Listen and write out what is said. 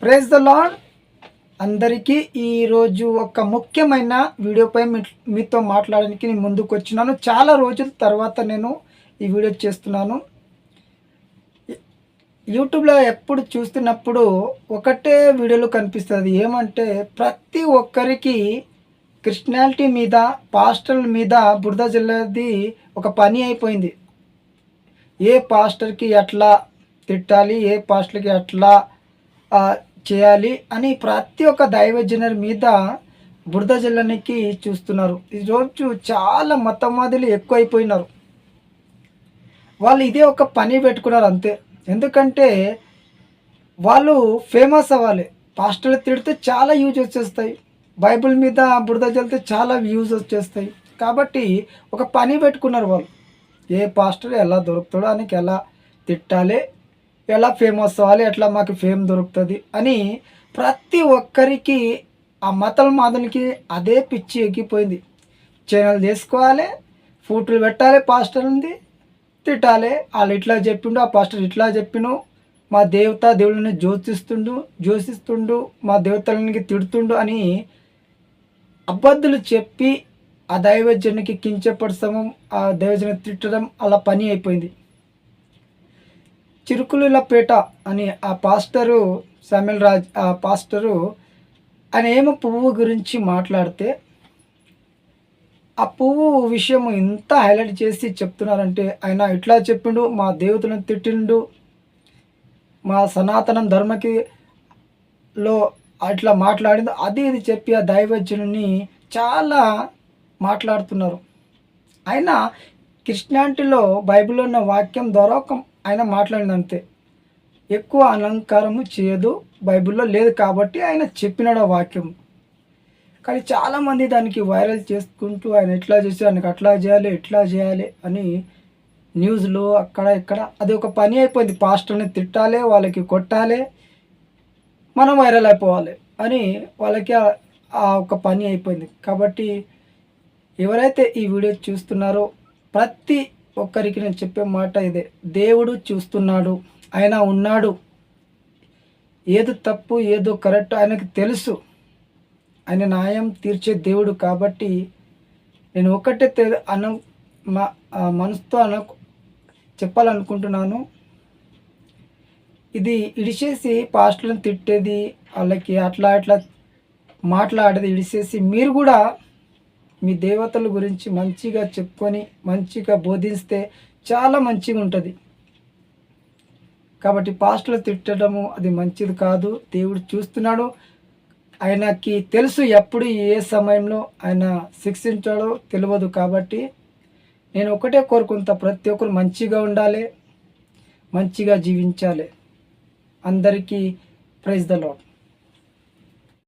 Praise the lord. అందరికీ ఈరోజు ఒక ముఖ్యమైన వీడియోపై మీతో మాట్లాడడానికి నేను ముందుకు వచ్చినాను. చాలా రోజుల తర్వాత నేను ఈ వీడియో చేస్తున్నాను. యూట్యూబ్లో ఎప్పుడు చూస్తున్నప్పుడు ఒకటే వీడియోలు కనిపిస్తుంది. ఏమంటే ప్రతి ఒక్కరికి క్రిస్టియానిటీ మీద, పాస్టర్ల మీద బురద జల్లేది ఒక పని అయిపోయింది. ఏ పాస్టర్కి ఎట్లా తిట్టాలి, ఏ పాస్టర్కి ఎట్లా చేయాలి అని ప్రతి ఒక్క దైవజనుల మీద బురద జల్లనికి చూస్తున్నారు. ఈరోజు చాలా మతవాదులు ఎక్కువైపోయినారు. వాళ్ళు ఇదే ఒక పని పెట్టుకున్నారు అంతే. ఎందుకంటే వాళ్ళు ఫేమస్ అవ్వాలి. పాస్టర్లు తిడితే చాలా వ్యూస్ వచ్చేస్తాయి, బైబిల్ మీద బురద జల్లితే చాలా వ్యూస్ వచ్చేస్తాయి. కాబట్టి ఒక పని పెట్టుకున్నారు వాళ్ళు. ఏ పాస్టర్ ఎలా దొరుకుతాడో ఆయనకి ఎలా తిట్టాలి, ఎలా ఫేమస్ అవ్వాలి, ఎట్లా మాకు ఫేమ్ దొరుకుతుంది అని ప్రతి ఒక్కరికి ఆ మతల మాదనికి అదే పిచ్చి ఎక్కిపోయింది. ఛానల్ చేసుకోవాలి, ఫోటోలు పెట్టాలి, పాస్టర్ ఉంది తిట్టాలి. వాళ్ళు ఇట్లా చెప్పిండు, ఆ పాస్టర్ ఇట్లా చెప్పిను, మా దేవుళ్ళని జ్యోతిస్తుండు, మా దేవతలకి తిడుతుండు అని అబద్ధాలు చెప్పి ఆ దైవజనునికి కించపరచడం, ఆ దైవజను తిట్టడం అలా పని అయిపోయింది. చిరుకులులపేట అని ఆ పాస్టరు సమీల్ రాజ్, ఆ పాస్టరు ఆయన ఏమో పువ్వు గురించి మాట్లాడితే ఆ పువ్వు విషయం ఎంత హైలైట్ చేసి చెప్తున్నారంటే, ఆయన ఇట్లా చెప్పిండు, మా దేవతలను తిట్టిండు, మా సనాతనం ధర్మకి లో అట్లా మాట్లాడిండు, అది ఇది చెప్పి ఆ దైవజనుని చాలా మాట్లాడుతున్నారు. ఆయన క్రిస్టియానిటీలో బైబిల్లో ఉన్న వాక్యం ద్వారా ఆయన మాట్లాడింది అంతే. ఎక్కువ అలంకారము చేయదు, బైబిల్లో లేదు కాబట్టి ఆయన చెప్పినాడు ఆ వాక్యం. కానీ చాలామంది దానికి వైరల్ చేసుకుంటూ ఆయన ఎట్లా చేసి ఆయనకు అట్లా చేయాలి, ఇట్లా చేయాలి అని న్యూస్లో అక్కడ ఇక్కడ అది ఒక పని అయిపోయింది. పాస్టర్ని తిట్టాలి, వాళ్ళకి కొట్టాలి, మనం వైరల్ అయిపోవాలి అని వాళ్ళకి ఆ ఒక పని అయిపోయింది. కాబట్టి ఎవరైతే ఈ వీడియో చూస్తున్నారో ప్రతి ఒక్కరికి నేను చెప్పే మాట ఇదే: దేవుడు చూస్తున్నాడు, ఆయన ఉన్నాడు. ఏదో తప్పు ఏదో కరెక్ట్ ఆయనకు తెలుసు. ఆయన న్యాయం తీర్చే దేవుడు. కాబట్టి నేను ఒకటే మనసుతో చెప్పాలనుకుంటున్నాను. ఇది ఇడిచేసి పాస్టర్లను తిట్టేది, వాళ్ళకి అట్లా అట్లా మాట్లాడేది ఇడిచేసి మీరు కూడా మీ దేవతల గురించి మంచిగా చెప్పుకొని మంచిగా బోధిస్తే చాలా మంచిగా ఉంటుంది. కాబట్టి పాస్టర్లు తిట్టడము అది మంచిది కాదు. దేవుడు చూస్తున్నాడు, ఆయనకి తెలుసు ఎప్పుడు ఏ సమయంలో ఆయన శిక్షించాడో తెలియదు. కాబట్టి నేను ఒకటే కోరుకుంటా, ప్రతి ఒక్కరు మంచిగా ఉండాలి, మంచిగా జీవించాలి. అందరికీ ప్రైజ్ ద లార్డ్.